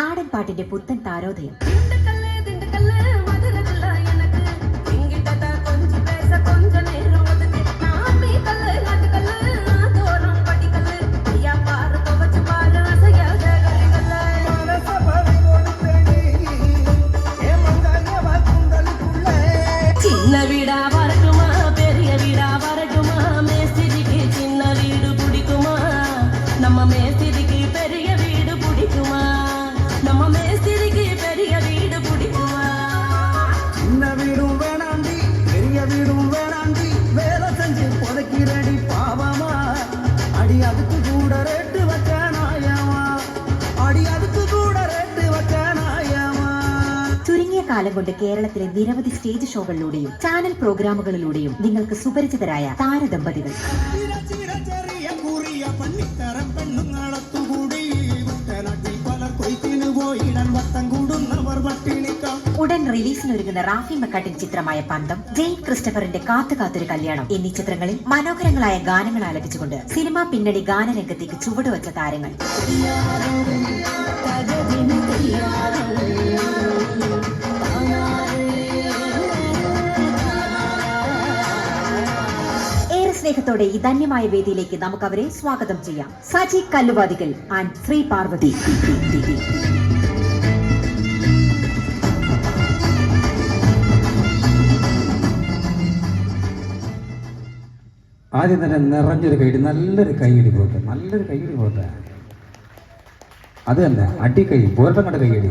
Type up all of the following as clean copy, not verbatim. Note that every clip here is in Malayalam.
നാടൻ പാട്ടിന്റെ പുത്തൻ താരോദയം. ചുരുങ്ങിയ കാലം കൊണ്ട് കേരളത്തിലെ നിരവധി സ്റ്റേജ് ഷോകളിലൂടെയും ചാനൽ പ്രോഗ്രാമുകളിലൂടെയും നിങ്ങൾക്ക് സുപരിചിതരായ താരദമ്പതികൾ. ഉടൻ റിലീസിനൊരുങ്ങുന്ന റാഫി മക്കാട്ടിൻ ചിത്രമായ പന്തം, ജെയിൻ ക്രിസ്റ്റഫറിന്റെ കാത്തൊരു കല്യാണം എന്നീ ചിത്രങ്ങളിൽ മനോഹരങ്ങളായ ഗാനങ്ങൾ ആലപിച്ചുകൊണ്ട് സിനിമാ പിന്നണി ഗാനരംഗത്തേക്ക് ചുവടുവച്ച താരങ്ങൾ. ഏറെ സ്നേഹത്തോടെ ഈ ധന്യമായ വേദിയിലേക്ക് നമുക്ക് അവരെ സ്വാഗതം ചെയ്യാം. സജി കല്ലുവാതിക്കൽ ആൻഡ് ശ്രീ പാർവതി. ആദ്യം തന്നെ നിറഞ്ഞൊരു കൈയടി, നല്ലൊരു കൈയടി പോകട്ടെ, അത് തന്നെ അടിക്കൈ പോരട്ടം കണ്ട കൈയടി.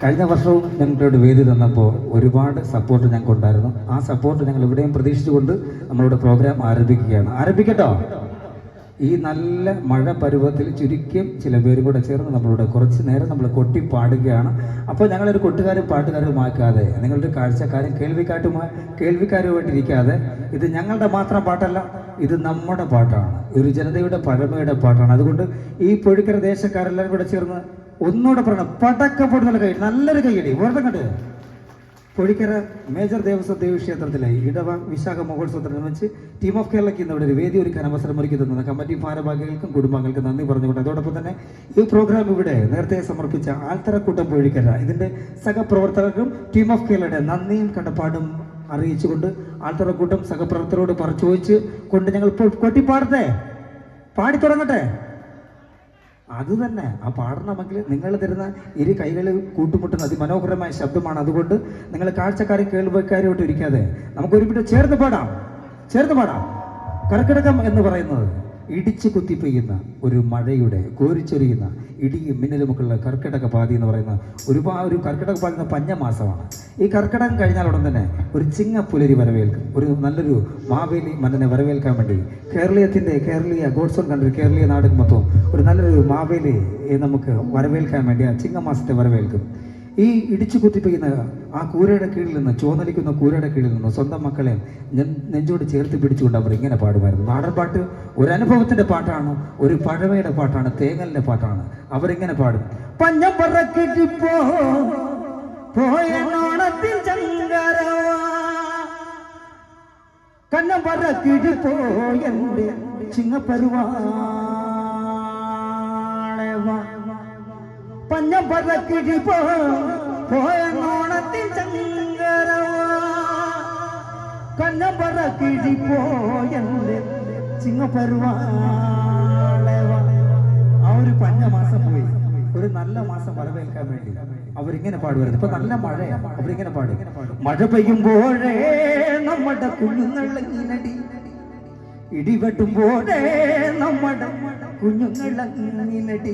കഴിഞ്ഞ വർഷവും ഞങ്ങളുടെ വേദി തന്നപ്പോൾ ഒരുപാട് സപ്പോർട്ട് ഞങ്ങൾക്കുണ്ടായിരുന്നു. ആ സപ്പോർട്ട് ഞങ്ങൾ ഇവിടെയും പ്രതീക്ഷിച്ചുകൊണ്ട് നമ്മളുടെ പ്രോഗ്രാം ആരംഭിക്കട്ടോ. ഈ നല്ല മഴ പരുവത്തിൽ ചുരുക്കം ചില പേരും കൂടെ ചേർന്ന് നമ്മളുടെ കുറച്ച് നേരം നമ്മൾ കൊട്ടി പാടുകയാണ്. അപ്പോൾ ഞങ്ങളൊരു കൊട്ടുകാരും പാട്ടുകാരുമാക്കാതെ നിങ്ങളുടെ കാഴ്ചക്കാരും കേൾവിക്കാരുമായിട്ടിരിക്കാതെ ഇത് ഞങ്ങളുടെ മാത്രം പാട്ടല്ല, ഇത് നമ്മുടെ പാട്ടാണ്, ഒരു ജനതയുടെ പഴമയുടെ പാട്ടാണ്. അതുകൊണ്ട് ഈ പൊഴിക്കര ദേശക്കാരെല്ലാവരും കൂടെ ചേർന്ന് ഒന്നുകൂടെ പറയണം, പടക്കപ്പെടുന്ന കൈ, നല്ലൊരു കൈയടി ഓർത്തം കണ്ട്. പൊഴിക്കര മേജർ ദേവസ്വം ദേവീക്ഷേത്രത്തിലെ ഇടവ വിശാഖ മഹോത്സവത്തിനനുസരിച്ച് ടീം ഓഫ് കേരളയ്ക്ക് ഇന്ന് ഇവിടെ ഒരു വേദി ഒരുക്കാൻ അവസരം ഒരുക്കി തന്ന കമ്മിറ്റി ഭാരവാഹികൾക്കും കുടുംബാംഗങ്ങൾക്കും നന്ദി പറഞ്ഞുകൊണ്ട് അതോടൊപ്പം തന്നെ ഈ പ്രോഗ്രാം ഇവിടെ നേരത്തെ സമർപ്പിച്ച ആൽത്തറക്കൂട്ടം പൊഴിക്കര ഇതിന്റെ സഹപ്രവർത്തകർക്കും ടീം ഓഫ് കേരളയുടെ നന്ദിയും കടപ്പാടും അറിയിച്ചുകൊണ്ട് ആൽത്തറക്കൂട്ടം സഹപ്രവർത്തകരോട് ചോദിച്ച് കൊണ്ട് ഞങ്ങൾ കൊട്ടിപ്പാടട്ടെ, പാടിത്തുടങ്ങട്ടെ. അത് തന്നെ ആ പാടണമെങ്കിൽ നിങ്ങൾ തരുന്ന ഇരു കൈകൾ കൂട്ടുമുട്ടുന്ന അതിമനോഹരമായ ശബ്ദമാണ്. അതുകൊണ്ട് നിങ്ങൾ കാഴ്ചക്കാരും കേൾവിക്കാരുമായിട്ട് ഇരിക്കാതെ നമുക്ക് ഒരുമിട്ട് ചേർന്ന് പാടാം. കർക്കിടകം എന്ന് പറയുന്നത് ഇടിച്ചു കുത്തി പെയ്യുന്ന ഒരു മഴയുടെ കോരിച്ചൊരിയുന്ന ഇടിയും മിന്നലുമൊക്കെയുള്ള കർക്കിടക പാതി എന്ന് പറയുന്ന ഒരു കർക്കിടക പാതി എന്ന പഞ്ഞമാസമാണ്. ഈ കർക്കിടകം കഴിഞ്ഞാൽ ഉടൻ തന്നെ ഒരു ചിങ്ങപ്പുലരി വരവേൽക്കും, ഒരു നല്ലൊരു മാവേലി മന്നനെ വരവേൽക്കാൻ വേണ്ടി കേരളീയ ഗോഡ്സ് ഓൺ കൺട്രി കേരളീയ നാടും മൊത്തം ഒരു നല്ലൊരു മാവേലിയെ നമുക്ക് വരവേൽക്കാൻ വേണ്ടി ആ ചിങ്ങമാസത്തെ വരവേൽക്കും. ഈ ഇടിച്ചു കുത്തിപ്പിക്കുന്ന ആ കൂരയുടെ കീഴിൽ നിന്ന്, ചോന്നലിക്കുന്ന കൂരയുടെ കീഴിൽ നിന്ന് സ്വന്തം മക്കളെ നെഞ്ചോട് ചേർത്ത് പിടിച്ചുകൊണ്ട് അവർ ഇങ്ങനെ പാടുമായിരുന്നു. നാടൻ പാട്ട് ഒരു അനുഭവത്തിന്റെ പാട്ടാണ്, ഒരു പഴമയുടെ പാട്ടാണ്, തേങ്ങലിന്റെ പാട്ടാണ്. അവരിങ്ങനെ പാടും, പഞ്ഞം പറക്കിട്ടിപ്പോ പോയനോണത്തിൽ കന്നം പറക്കിട്ടിപ്പോ എന്റെ ചിങ്ങപ്പരുവാളവാ പഞ്ഞം പറക്കിടിപ്പോ പോയനോണത്തിൽ ചങ്കരവാ കന്നം പറക്കിടിപ്പോ എന്റെ ചിങ്ങപ്പരുവാളവാ. ആ ഒരു പഞ്ഞമാസം പോയി ഒരു നല്ല മാസം വരവേൽക്കാൻ വേണ്ടി അവരിങ്ങനെ പാടുമായിരുന്നു. ഇപ്പൊ നല്ല മഴയാണ്, അവരിങ്ങനെ പാടും, മഴ പെയ്യുമ്പോഴേ നമ്മുടെ കുഞ്ഞുങ്ങളി ഇടിവെട്ടുമ്പോഴേ നമ്മുടെ കുഞ്ഞുങ്ങളി.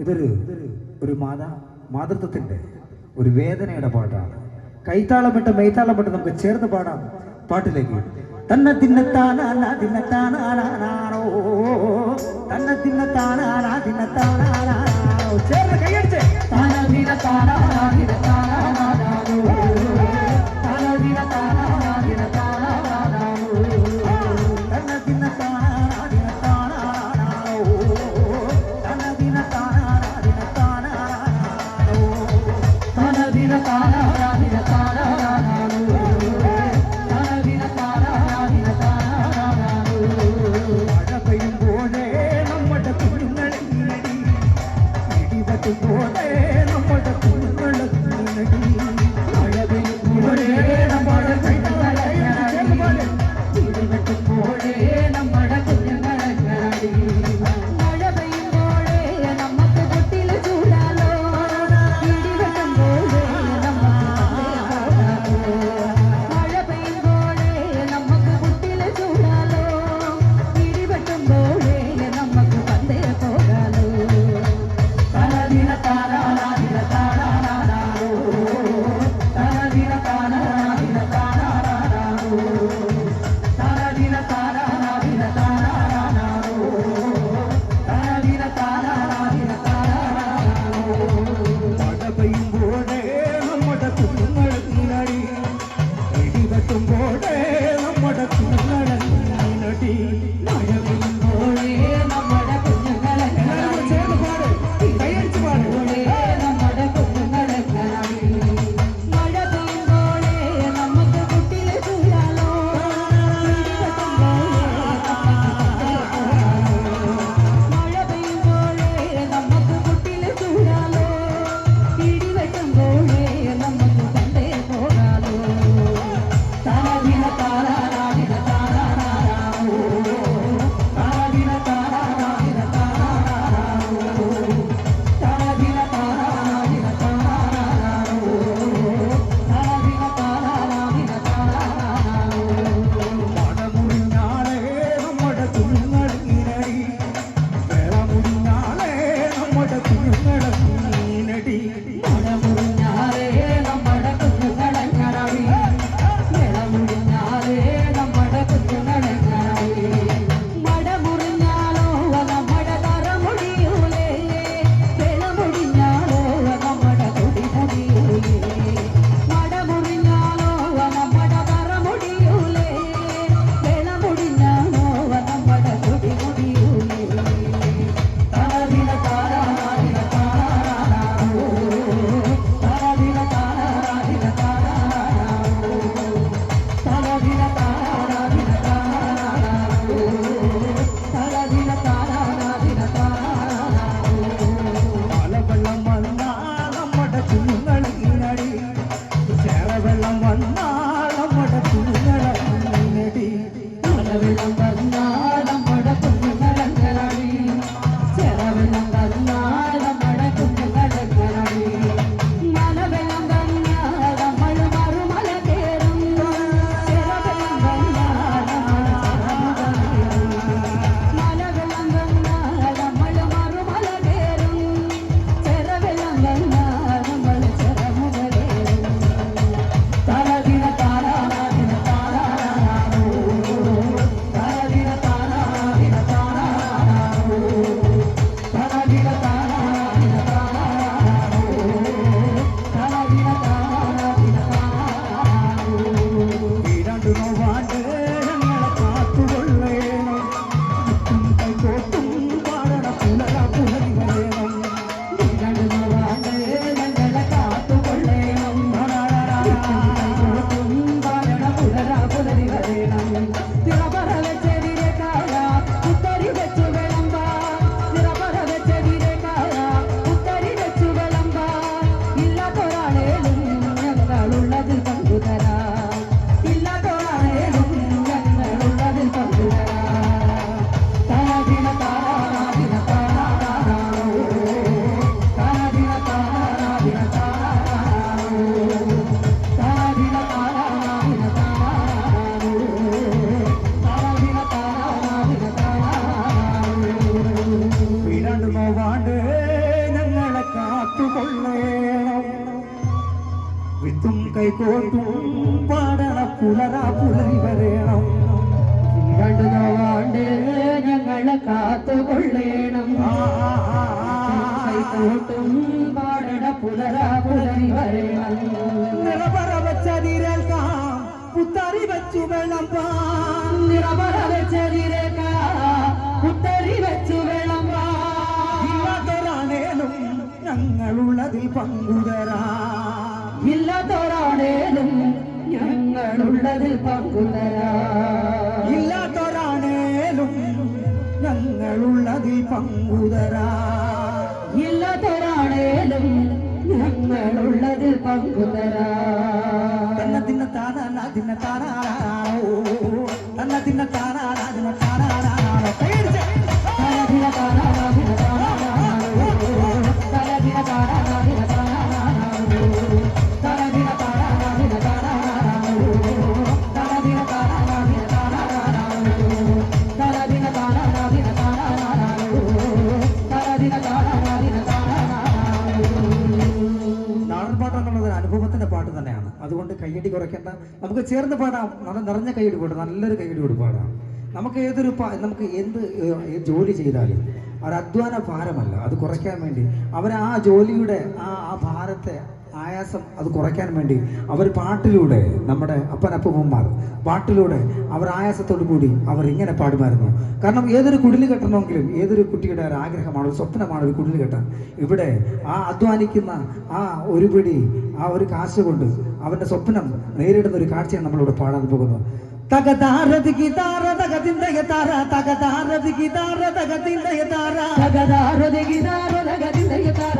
ഇതൊരു മാതൃത്വത്തിന്റെ ഒരു വേദനയുടെ പാട്ടാണ്. കൈത്താളമിട്ട് മെയ്ത്താളമിട്ട് നമുക്ക് ചേർന്ന് പാടാം പാട്ടിലേക്ക്. തന്നെ തിന്നത്താനാണോ തന്നെ തിന്നത്താനാണോ ചേർന്ന് കൈയടിച്ച് ഇടിവെട്ടുമ്പോഴേ നമ്മുടെ കുഞ്ഞുങ്ങളെ മഴ പെയ്യുമ്പോഴേ നമ്മുടെ ഇടിവെട്ടുമ്പോഴേ നമ്മുടെ കുഞ്ഞുങ്ങളങ്ങാടി മഴ പെയ്യുമ്പോഴേ നമുക്ക് കുട്ടിൽ ചൂടാലോ ഇടിവെട്ടുമ്പോഴേ നമുക്ക് മഴ പെയ്യുമ്പോഴേ നമുക്ക് കുട്ടിൽ ചൂടാലോ ഇടിവെട്ടുമ്പോഴേ നമുക്ക് പന്തേ പോകാലോ തലദിന താരാദിന താരാടാരോ തലദിന താരാദിന താരാടാരോ തലദിന താരാദിന താരാടാരോ തലദിന താരാദിന താരാടാരോ മഴ പെയ്യുമ്പോഴേ നമ്മുടെ കുഞ്ഞുങ്ങളെ നടി ഇടിവെട്ടുമ്പോഴേ നമ്മുടെ കുഞ്ഞുങ്ങളെ നടി മഴ പെയ്യുമ്പോഴേ നമ്മുടെ കുഞ്ഞുങ്ങളങ്ങാടി ചേർന്ന് പാട് കൈയടിച്ച് പാട് നമ്മുടെ കുഞ്ഞുങ്ങളങ്ങാടി മഴ പെയ്യുമ്പോഴേ നമുക്ക് കുട്ടിൽ ചൂടാലോ മഴ പെയ്യുമ്പോഴേ നമുക്ക് കുട്ടിൽ ചൂടാലോ ഇടിവെട്ടുമ്പോഴേ നമുക്ക് പണ്ടേ പോകാലോ താരാദിന താരാദിന താരാടാരോ താരാദിന താരാദിന താരാടാരോ താരാദിന താരാദിന താരാടാരോ താരാദിന താരാദിന താരാടാരോ മഴമുറിഞ്ഞാലേ നമ്മുടെ കുഞ്ഞുങ്ങളെ നടി വെള്ളമുറിഞ്ഞാലേ നമ്മുടെ കുഞ്ഞുങ്ങളെ നടി മഴമുറിഞ്ഞാലേ നമ്മുടെ കുഞ്ഞുങ്ങളങ്ങാടി വെള്ളമുറിഞ്ഞാലേ നമ്മുടെ കുഞ്ഞുങ്ങളങ്ങാടി മഴ മുറിഞ്ഞാലോ നമ്മുടെ തറ മുടിയൂലേ വെള്ളമുറിഞ്ഞാലോ നമ്മുടെ കൊടി മുടിയൂലേ മഴ മുറിഞ്ഞാലോ നമ്മുടെ തറ മുടിയൂലേ വെള്ളമുറിഞ്ഞാലോ നമ്മുടെ കൊടി മുടിയൂലേ തലദിന താരാദിന താരാടാരോ തലദിന താരാദിന താരാടാരോ തലദിന താരാദിന താരാടാരോ തലദിന താരാദിന താരാടാരോ മലവെള്ളം വന്നാൽ നമ്മുടെ കുഞ്ഞുങ്ങളെ നടി ചേറവെള്ളം വന്നാൽ നമ്മുടെ കുഞ്ഞുങ്ങളെ നടി മലവെള്ളം വന്നാൽ നമ്മുടെ കുഞ്ഞുങ്ങളങ്ങാടി ചെറവെള്ളം വന്നാൽ നമ്മുടെ കുഞ്ഞുങ്ങളങ്ങാടി മലവെള്ളം വന്നാൽ നമ്മൾ മറുമല കയറും ചെറവെള്ളം വന്നാൽ മലവെള്ളം വന്നാൽ നമ്മൾ മറുമല കയറും ചെറവെള്ളം വന്നാൽ നമ്മൾ ചെറമുകളേറും തലദിന താരാദിന താരാടാരോ തലദിന താരാദിന താരാടാരോ തലദിന താരാദിന താരാടാരോ തലദിന താരാദിന താരാടാരോ ഈരണ്ടു നോവാണ്ട് ഞങ്ങളെ കാത്തുകൊള്ളേണം മുത്തും കൈകോട്ടും പാടണ പുലര പുലരി വരേണം ഇരണ്ടുവാണ്ട് ഞങ്ങളെ കാത്തുകൊള്ളേണം ും പാടണ പുലര പുലരി വരേണം തിറപറ വെച്ചെതിരെ കായ കുത്തരി വെച്ചു വിളമ്പ തിറപറ വെച്ചെതിരെ കായ കുത്തരി വെച്ചു വിളമ്പ ഇല്ലാത്തൊരാളേലും ഞങ്ങളുള്ളതിൽ പങ്കുതരാ ഇല്ലാത്തൊരാളേലും ഞങ്ങളുള്ളതിൽ പങ്കുതരാ താരാദിന താരാദിന താരാടാരോ താരാദിന താരാദിന താരാടാരോ താരാദിന താരാദിന താരാടാരോ താരാദിന താരാദിന താരാടാരോ ഈരണ്ടു നോവാണ്ട് ഞങ്ങളെ കാത്തുകൊള്ളേണം വിത്തും കൈകോട്ടും പാടണ പുലര പുലരി വരേണം രണ്ടു നോവാണ്ട് ഞങ്ങളെ കാത്തുകൊള്ളേണം കൈകോട്ടും പാടണ പുലര പുലരി വരേണം നിറപറ വെച്ചതിരേൽക്കാം പുത്തറി വെച്ചു വിളമ്പാം നിറപറ വെച്ചതിരേക്ക കുത്തരി വെച്ചു വിളമ്പ ഇല്ലാത്തൊരാണേലും ഞങ്ങളുള്ളതിൽ പങ്കുതരാ ഇല്ലാത്തോരാണേലും ഞങ്ങളുള്ളതിൽ പങ്കുതരാ ഇല്ലാത്തൊരാണേലും ഞങ്ങളുള്ളതിൽ പങ്കുതരാ ഇല്ലാത്തോരാണേലും ഞങ്ങളുള്ളത് പങ്കുതരാ തന്ന തിന്ന താനാ തിന്ന താനാണോ തന്ന തിന്ന താനാ തിന്ന താനാണോ പേടിച്ച് തലതിന താനാ ദിന താനാണോ തലതിന താനാ ദിന താനാണോ തലതിന താനാ ദിന താനാണോ തലതിന താനാ ദിന താനാണോ തലതിന താനാ ദിന താനാണോ തലതിന താനാ ദിന താനാണോ. നാടൻ പാട്ട് എന്നുള്ളത് ഒരു അനുഭവത്തിന്റെ പാട്ട് തന്നെയാണ്. അതുകൊണ്ട് കയ്യടി കുറയ്ക്കേണ്ട, നമുക്ക് ചേർന്ന് പാടാം. നിറഞ്ഞ കയ്യടി പാടാം, നല്ലൊരു കയ്യടി കൂടി പാടാം. നമുക്ക് നമുക്ക് എന്ത് ജോലി ചെയ്താലും ഒരു അധ്വാന ഭാരമല്ല, അത് കുറയ്ക്കാൻ വേണ്ടി അവർ ആ ജോലിയുടെ ആ ഭാരത്തെ ആയാസം അത് കുറയ്ക്കാൻ വേണ്ടി അവർ പാട്ടിലൂടെ, നമ്മുടെ അപ്പനപ്പന്മാർ പാട്ടിലൂടെ അവർ ആയാസത്തോടു കൂടി അവർ ഇങ്ങനെ പാടുമായിരുന്നു. കാരണം ഏതൊരു കുടില് കെട്ടണമെങ്കിലും ഏതൊരു കുട്ടിയുടെ ഒരു ആഗ്രഹമാണ്, ഒരു സ്വപ്നമാണ് ഒരു കുടില് കെട്ടാൻ. ഇവിടെ ആ അധ്വാനിക്കുന്ന ആ ഒരു പിടി ആ ഒരു കാശ് കൊണ്ട് അവന്റെ സ്വപ്നം നേരിടുന്ന ഒരു കാഴ്ചയാണ് നമ്മളിവിടെ പാടാൻ പോകുന്നത്. തകതാരതി ഗിതാര തകതിന്ദയ താര തകതാരതി ഗിതാര തകതിന്ദയ താര തകതാരതി ഗിതാര തകതിന്ദയ താര